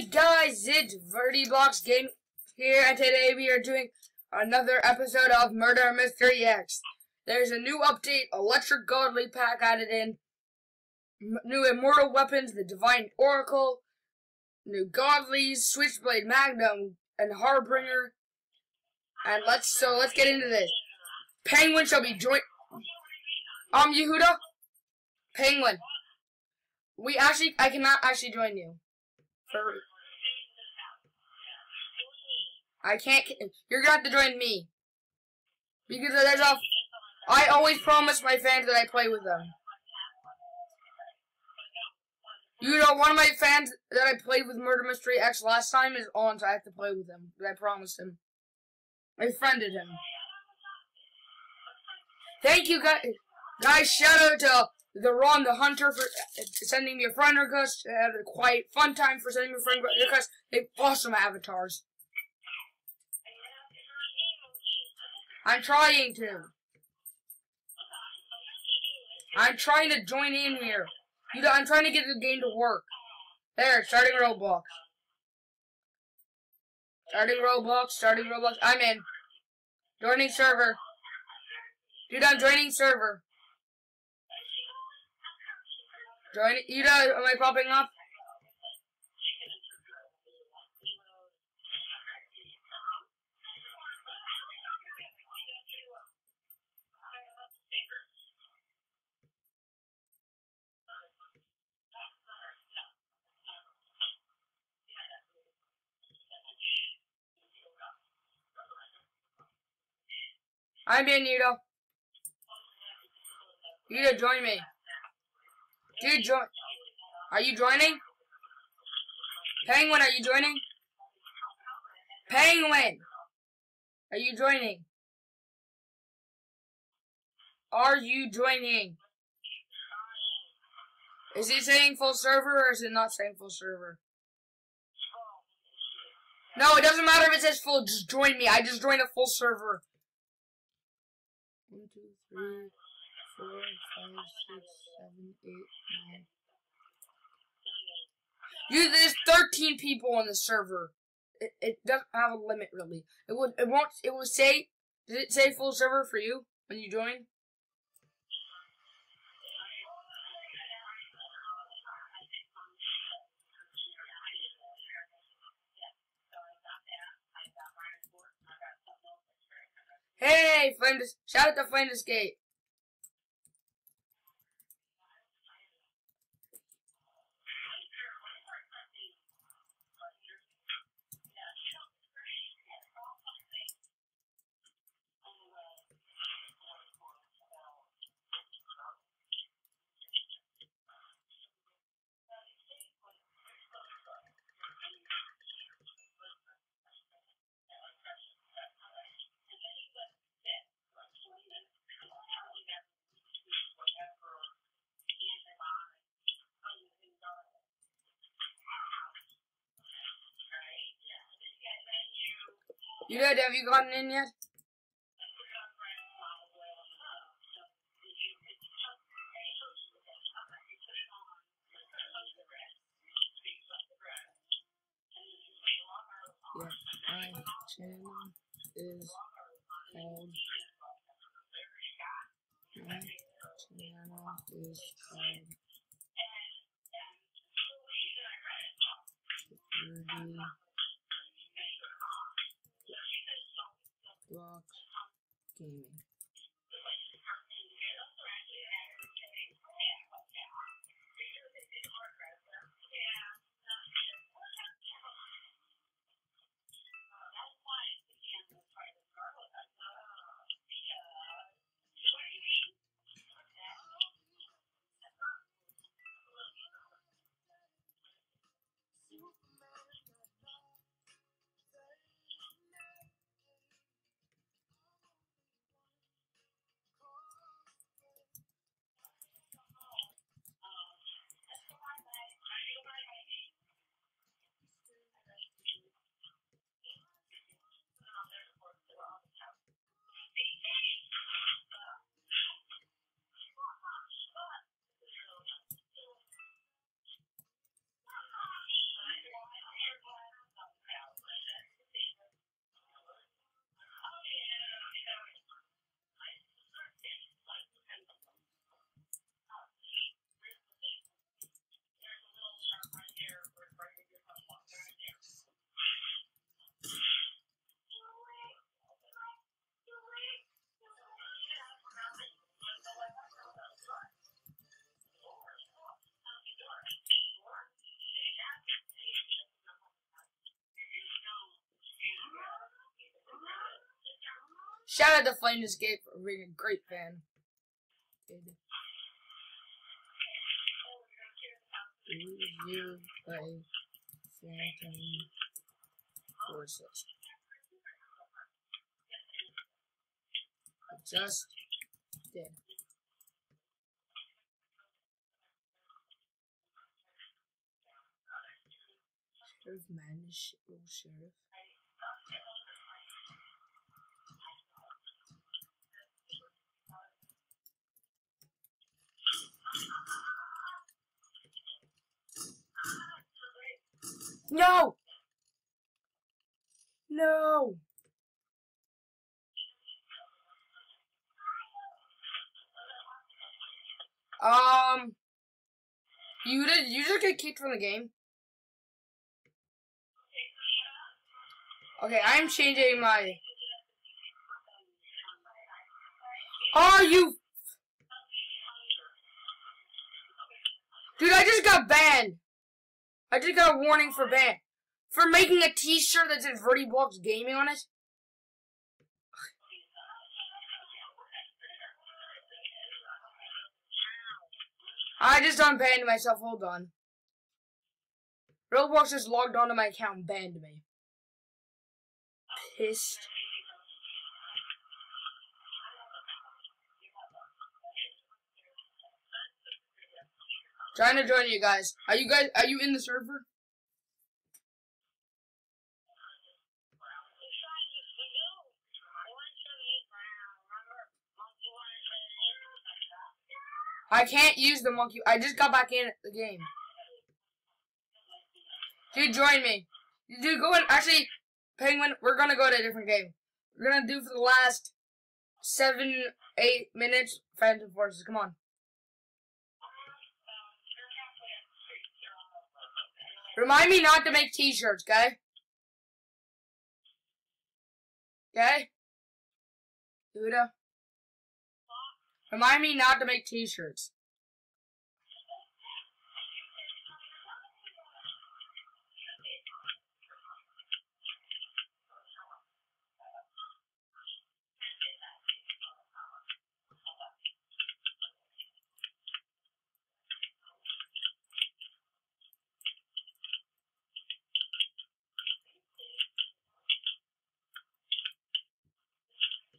Hey guys, it's VertiBlox Game here, and today we are doing another episode of Murder Mystery X. There's a new update, Electric Godly pack added in, new immortal weapons, the Divine Oracle, new Godlies, Switchblade Magnum, and Harbinger. And let's get into this. Penguin shall be joined. Yehuda, Penguin. I cannot actually join you. I can't. You're gonna have to join me because I always promise my fans that I play with them. You know, one of my fans that I played with Murder Mystery X last time is on, so I have to play with him. I promised him. I friended him. Thank you, guys. Guys, shout out to the Ron the Hunter for sending me a friend request. I had a quiet, fun time for sending me a friend request. They have awesome avatars. I'm trying to. I'm trying to join in here. I'm trying to get the game to work. There, starting Roblox. Starting Roblox. I'm in. Joining server. Dude, I'm joining server. Joining. Am I popping up? I'm in, Yudo. Yudo, join me. Dude, join. Are you joining? Penguin, are you joining? Penguin! Are you joining? Are you joining? Is it saying full server or is it not saying full server? No, it doesn't matter if it says full, just join me. I just joined a full server. 1, 2, 3, 4, 5, 6, 7, 8, 9. There's 13 people on the server. It doesn't have a limit really. It would say, did it say full server for you when you join? Hey, shout out to Flame Escape. You good? Have you gotten in yet? Yes, my channel is called. VertiBlox Gaming. Shout out to Flame Escape for being a great fan. Do you play Phantom Forces? Just did. Sheriff Madness, little sheriff. No! No! You just get kicked from the game. Okay, I'm changing my... Are you... Dude, I just got banned. I just got a warning for ban. For making a t-shirt that says VertiBox Gaming on it. I just unbanned myself, hold on. Roblox just logged onto my account and banned me. Pissed. Trying to join you guys. Are you in the server? I can't use the monkey. I just got back in the game. Dude, join me. Dude, go in. Actually, Penguin, we're gonna go to a different game. We're gonna do for the last 7, 8 minutes Phantom Forces. Come on. Remind me not to make t-shirts, okay? Okay? Duda? Remind me not to make t-shirts.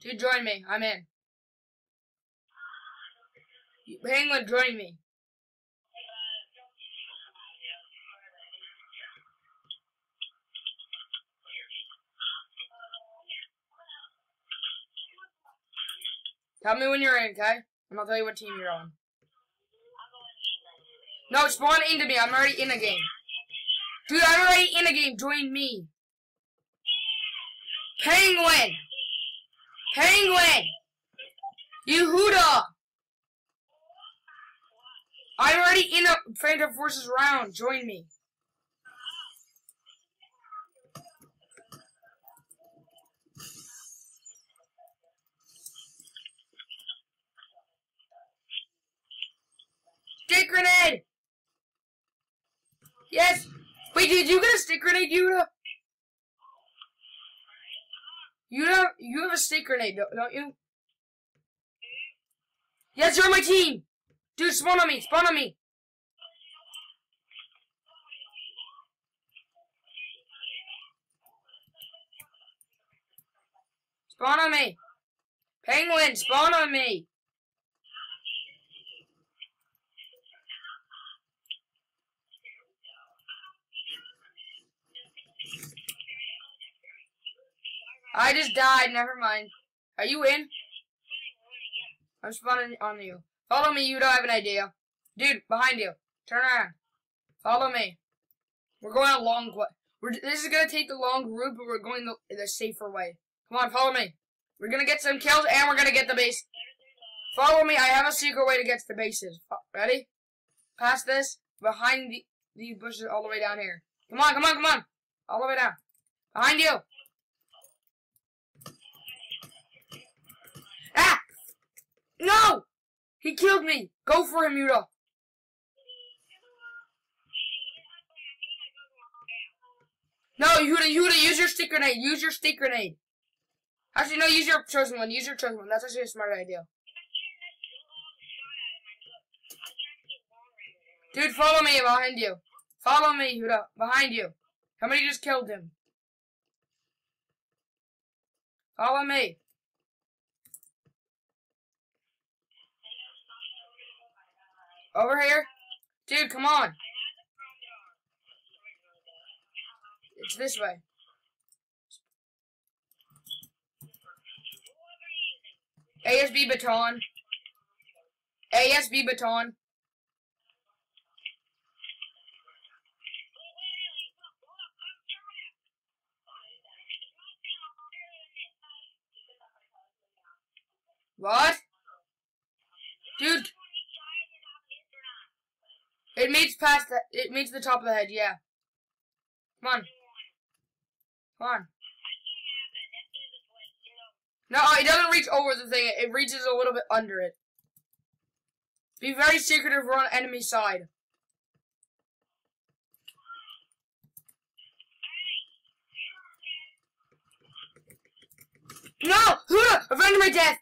Dude, join me. I'm in. Penguin, join me. Tell me when you're in, okay? And I'll tell you what team you're on. No, spawn into me. I'm already in a game. Dude, I'm already in a game. Join me. Penguin! Penguin! Yehuda! I'm already in a Phantom Forces round. Join me. Stick grenade! Yes! Wait, did you get a stick grenade, Yuda? You have a stick grenade, don't you? Yes, you're on my team! Dude, spawn on me! Spawn on me! Spawn on me! Penguin, spawn on me! I just died, never mind. Are you in? I'm spawning on you. Follow me, you don't have an idea. Dude, behind you. Turn around. Follow me. We're going a long way. This is going to take the long route, but we're going the safer way. Come on, follow me. We're going to get some kills, and we're going to get the base. Follow me. I have a secret way to get to the bases. Ready? Past this, behind these bushes all the way down here. Come on, come on, come on. All the way down. Behind you. Ah! No! He killed me! Go for him, Yuda! No, Yuda, use your stick grenade! Use your stick grenade! Actually, no, use your chosen one. Use your chosen one. That's actually a smart idea. Dude, follow me behind you. Follow me, Huda. Behind you. Somebody just killed him. Follow me. Over here. Dude, come on. It's this way. ASB baton. ASB baton. What? Dude. It meets past the, it meets the top of the head, yeah. Come on. Come on. No, it doesn't reach over the thing. It reaches a little bit under it. Be very secretive. We're on enemy side. No! Huda! Avenge my death!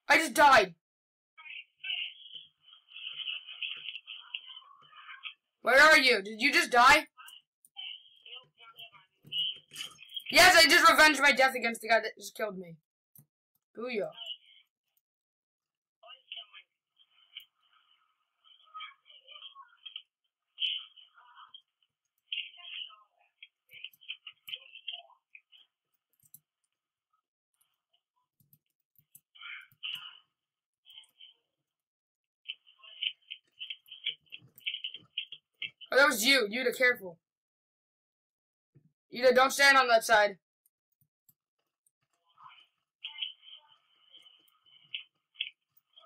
I just died. Where are you? Did you just die? Yes, I just revenged my death against the guy that just killed me. Booyah. Oh, that was you. Yuta, careful. Yuta, don't stand on that side.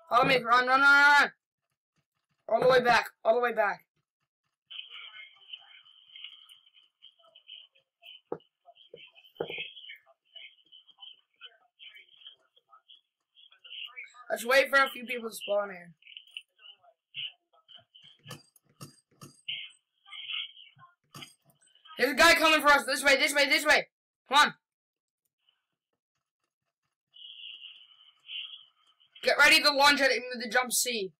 Follow me. Run, run, run, run. All the way back. All the way back. Let's wait for a few people to spawn here. There's a guy coming for us. This way, this way, this way. Come on. Get ready to launch at him with the jump C.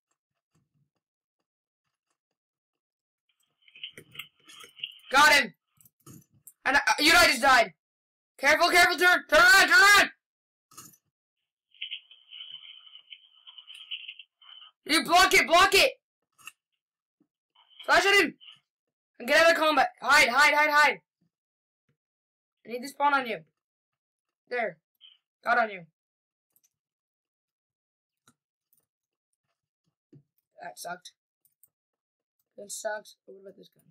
Got him. And you guys just died. Careful, careful, turn around, turn around. You block it, block it. Flash at him. And get out of combat. Hide, hide, hide, hide. I need to spawn on you. There. Got on you. That sucked. That sucks. But what about this gun?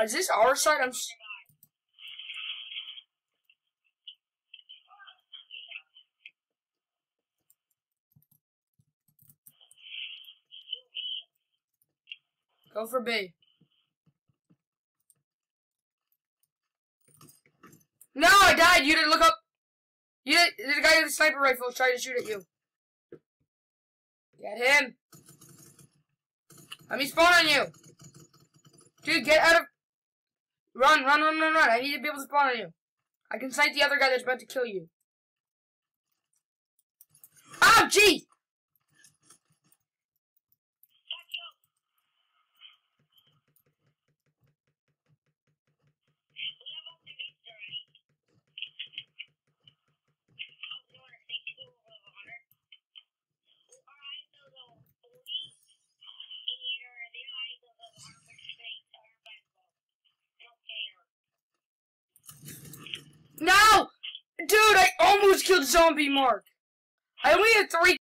Is this our side? Go for B. No, I died. You didn't look up. You didn't. There's a guy with a sniper rifle trying to shoot at you. Get him. Let me spawn on you. Dude, get out of. Run, run, run, run, run. I need to be able to spawn on you. I can sight the other guy that's about to kill you. Oh, gee! No! Dude, I almost killed Zombie Mark. I only had 3